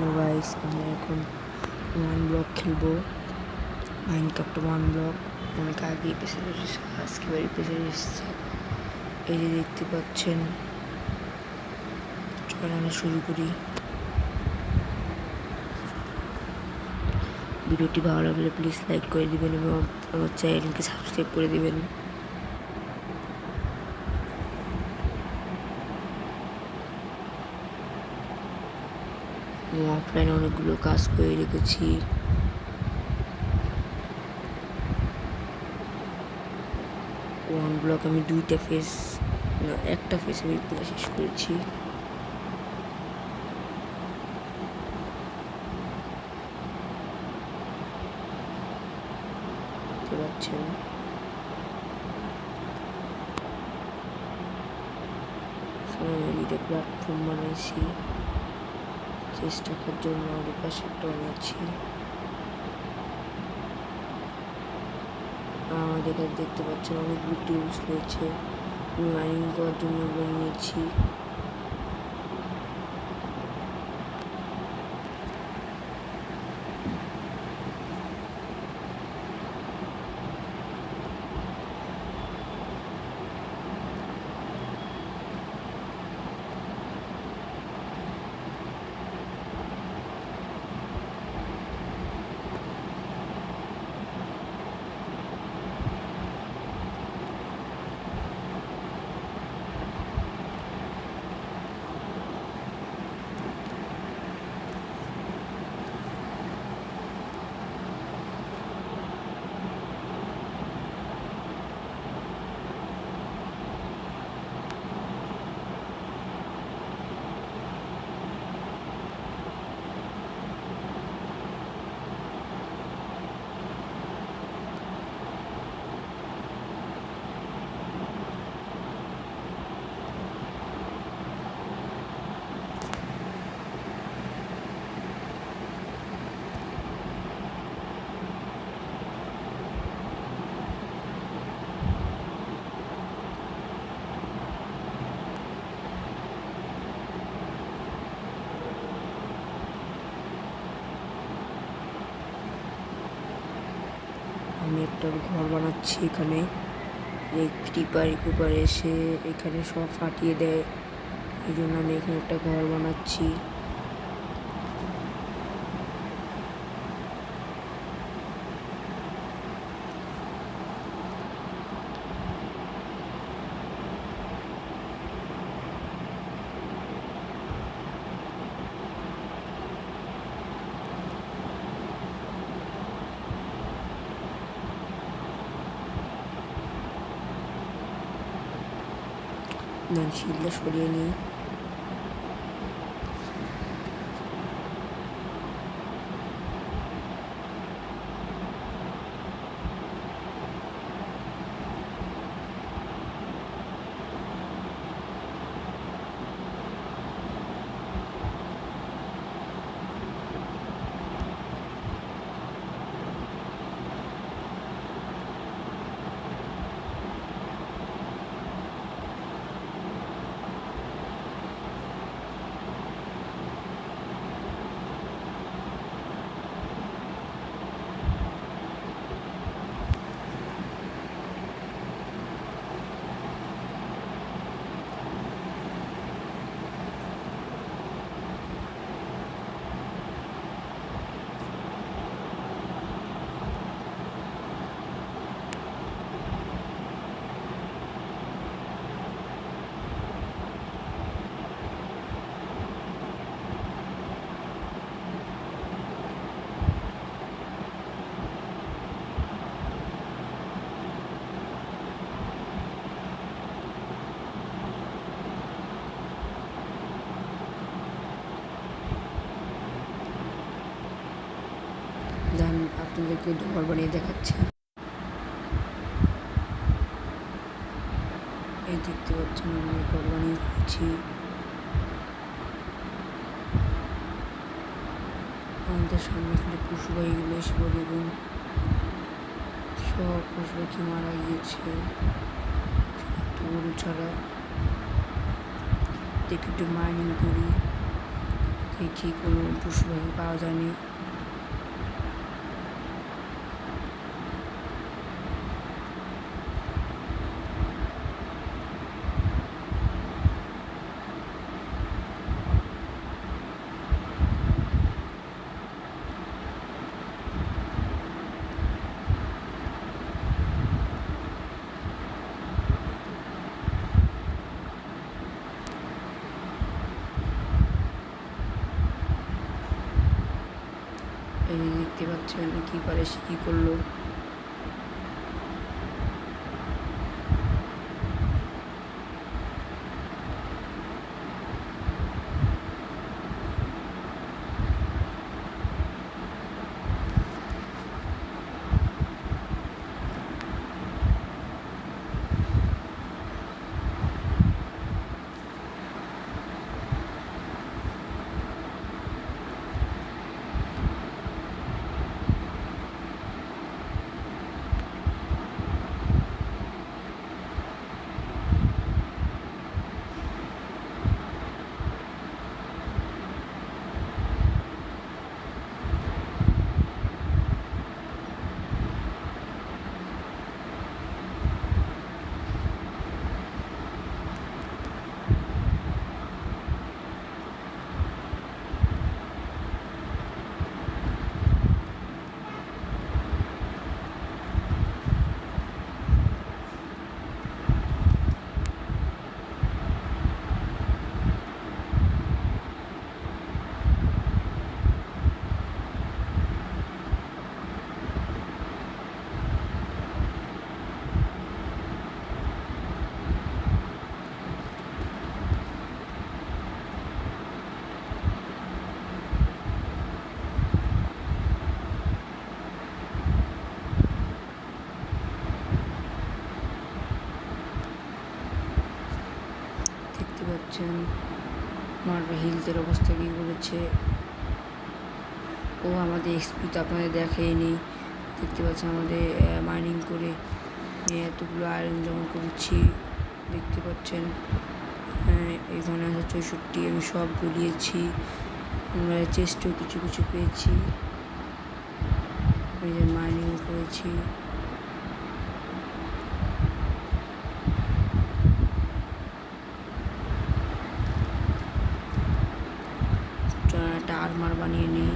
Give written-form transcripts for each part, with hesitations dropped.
Hello guys, আমরা এখন one block খেলবো। মাইনক্রাফট ওয়ান ব্লক অনেক আগে এপিসোড এসেছে, আজকে এবার এপিসোড এসেছে। এই যে দেখতে পাচ্ছেন, চল আমরা শুরু করি। ভিডিওটি ভালো লাগলে প্লিজ লাইক করে দিবেন এবং আমার চ্যানেলকে সাবস্ক্রাইব করে দিবেন। অফলাইনে অনেকগুলো কাজ করে রেখেছি। ওয়ান ব্লক আমি একটা ফেস আমি পুরো শেষ করেছি। দেখতে পাচ্ছেন আমি প্ল্যাটফর্ম বানাইছি চেষ্টা করার জন্য, আর পাশে একটা বানিয়েছি। আমাদের কাছে দেখতে পাচ্ছেন অনেকগুলো টুলস রয়েছে, মাইনিং করার জন্য বানিয়েছি। আমি একটা ঘর বানাচ্ছি এখানে। এই ক্রিপার এসে এখানে সব ফাটিয়ে দেয়, এই জন্য আমি এখানে একটা ঘর বানাচ্ছি। শিলটা সরিয়ে নিই। আপনাদেরকে ঘর বানিয়ে দেখাচ্ছি। এই দেখতে পাচ্ছেন আমি ঘর বানিয়ে ফেলেছি। আমাদের সামনে এখানে পশু পাখিগুলো এসে পড়ে এবং সব পশু পাখি মারা গিয়েছে, একটা গরু ছাড়া। দেখে একটু মাইনিং করি, দেখি কোনো পশু পাখি পাওয়া যায়নি। এই দেখতে পাচ্ছেন কি পারে সে কি করলো। দেখতে পাচ্ছেন আমার হিলসের অবস্থা কী করেছে। ও আমাদের এক্সপি তো আপনাদের দেখেইনি। দেখতে পাচ্ছেন আমাদের মাইনিং করে এতগুলো আয়রন জমা করেছি। দেখতে পাচ্ছেন এখানে আছে 64, আমি সব গুলিয়েছি। আমরা চেস্টেও কিছু কিছু পেয়েছি, এই যে মাইনিংও করেছি। একটা আর্মার বানিয়ে নিই।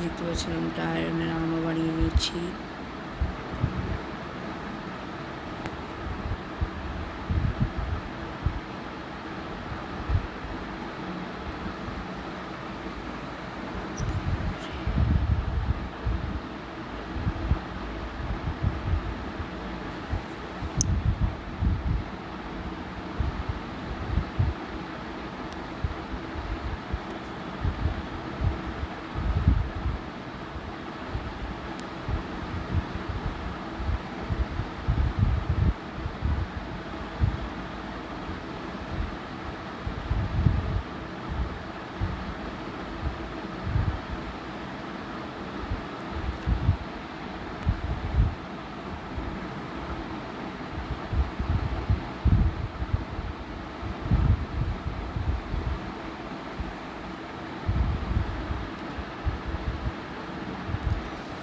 দেখতে পাচ্ছেন আমরা আয়রনের আর্মার বানিয়ে নিয়েছি।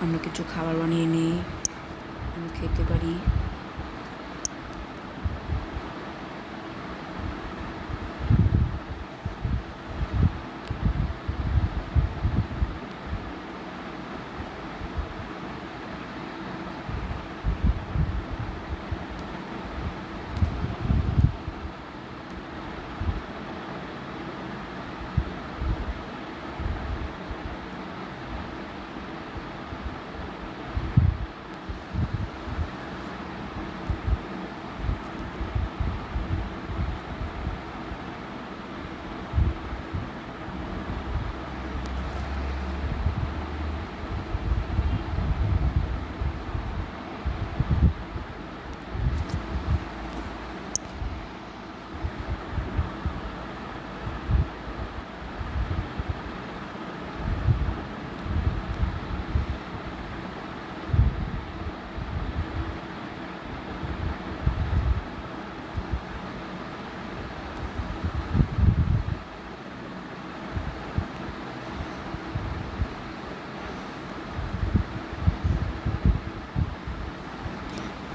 আমরা কিছু খাবার বানিয়ে নিই, আমরা খেতে পারি।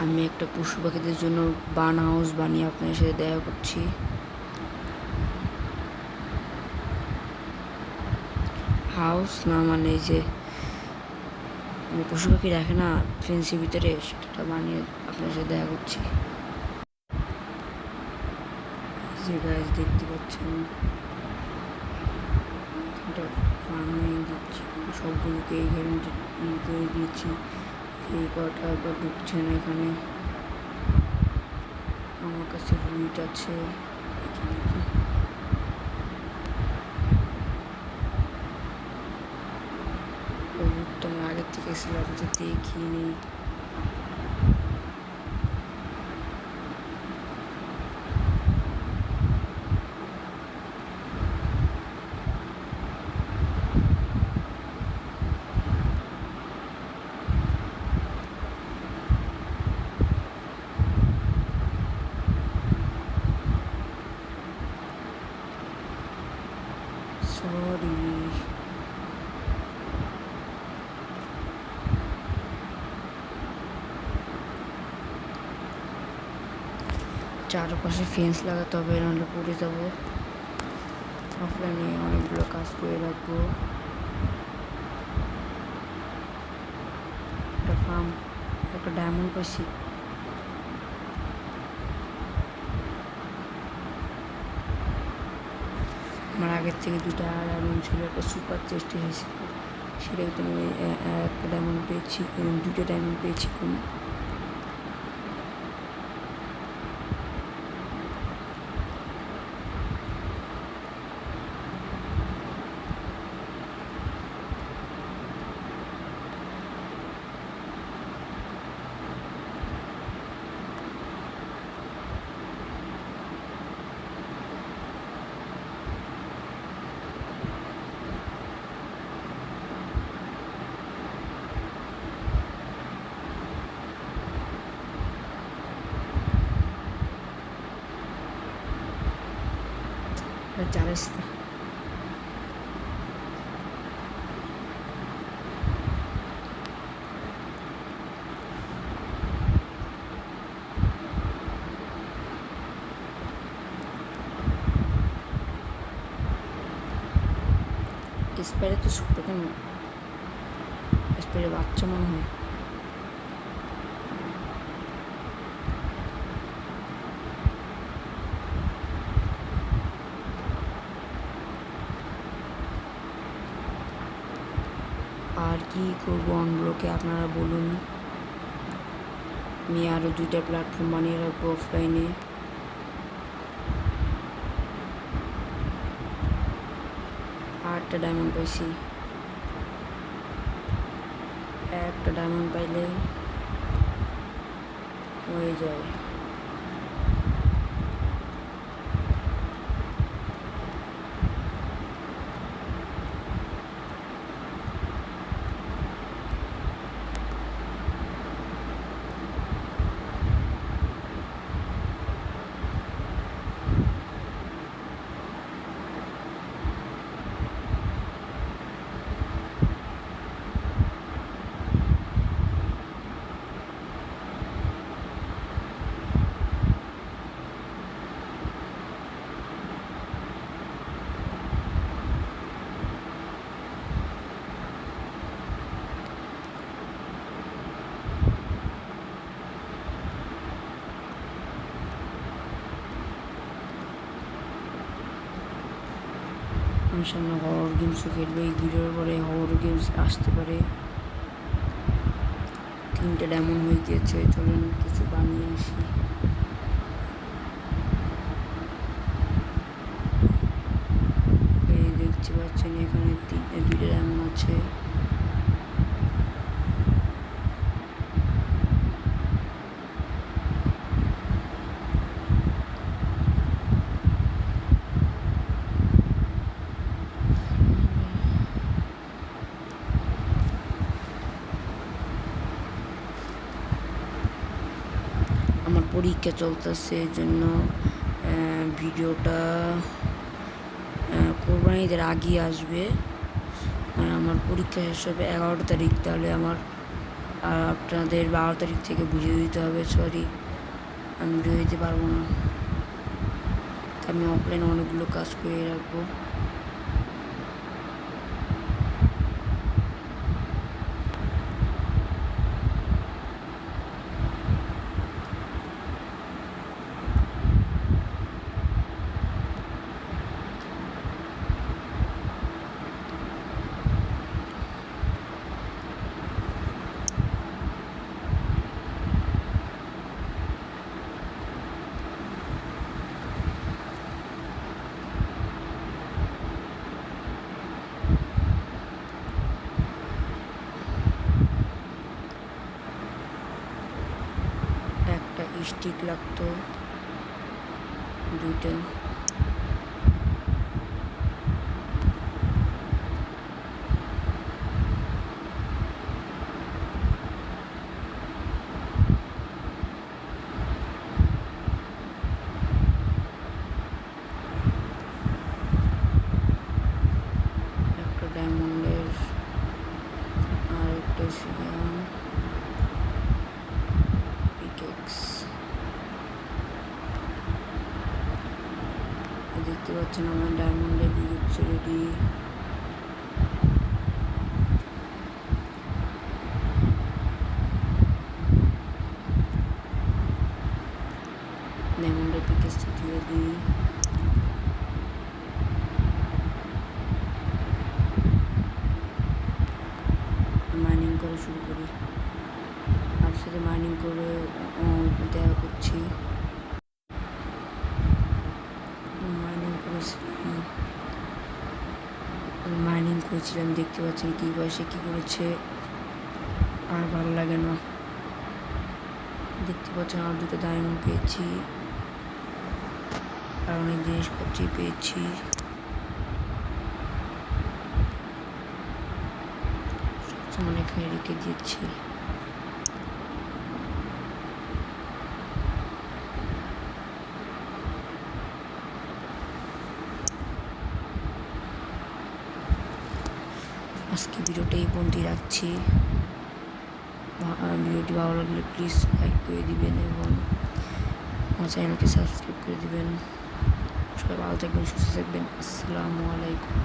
আমি একটা পশু পাখিদের জন্য বার্ন হাউস বানিয়ে আপনার সাথে দেখা করছি। হাউস না মানে এই যে পশু পাখি রাখে না ফেন্সির ভিতরে, সেটা বানিয়ে আপনার সাথে দেখা করছি। যে গাছ দেখতে পাচ্ছেন এটা ফার্মিং দিচ্ছি, সবগুলোকে এইখানে করে দিয়েছি। এই কটা আবার ঢুকছে না এখানে। আমার কাছে হুইট আছে এখানে। হুইটটা আমার আগের থেকে ছিল, তো দেখিনি। সরি, চারপাশে ফেন্স লাগাতে হবে, নাহলে পড়ে যাবো। অফলাইনে অনেকগুলো কাজ করে রাখবো। একটা ফার্ম, একটা ডায়মন্ড পাইছি। আমার আগের থেকে দুটা ডায়মন্ড ছিল, একটা সুপার চেস্ট এসেছিল, সেটাও তো আমি একটা ডায়মন্ড পেয়েছি এবং দুটো ডায়মন্ড পেয়েছি। চালিস না, স্প্রে তো ছোট কেন? স্প্রে বাচ্চা মনে হয়। আর কি করবো অনব্লকে আপনারা বলুন। আমি আরও দুইটা প্ল্যাটফর্ম বানিয়ে রাখবো অফলাইনে। আটটা ডায়মন্ড পাইছি, একটা ডায়মন্ড পাইলে হয়ে যায়। আমি সামনে হরর গেমসও খেলবো, এই ভিডিওর পরে হরর গেমস আসতে পারে। 3টে ডায়মন্ড হয়ে গিয়েছে, চলেন কিছু বানিয়ে আসি। এই দেখতে পাচ্ছেন এখানে 2টা ডায়মন্ড আছে। আমার পরীক্ষা চলতেছে, এই জন্য ভিডিওটা কোরবানিদের আগে আসবে। মানে আমার পরীক্ষা শেষ হবে 11 তারিখ, তাহলে আমার আর আপনাদের 12 তারিখ থেকে বুঝিয়ে দিতে হবে। সরি, আমি বুঝিয়ে দিতে পারবো না। আমি অফলাইনে অনেকগুলো কাজ করে রাখবো। একটা স্টিক লাগতো, 2টা। একটা ডায়মন্ডের, আর একটা পিকেক্স। দেখতে পাচ্ছেন আমার ডায়মন্ডের পিকেক্স রেডি। ডায়মন্ডের পিকেক্সটা দিয়ে দিই। মাইনিং করা শুরু করি। আর সাথে মাইনিং করে দেখা করছি। মাইনিং করেছিলাম, দেখতে পাচ্ছেন কী বয়সে কী করেছে। আর ভালো লাগে না। দেখতে পাচ্ছেন আর 2টা ডায়মন্ড পেয়েছি, আর অনেক জিনিসপত্র পেয়েছি। সবসময় এখানে রেখে দিয়েছি। আজকে ভিডিওটা এই পর্যন্তই রাখছি। ভিডিওটি ভালো লাগলে প্লিজ লাইক করে দিবেন এবং আমার চ্যানেলকে সাবস্ক্রাইব করে দিবেন। সবাই ভালো থাকবেন, সুস্থ থাকবেন। আসসালামু আলাইকুম।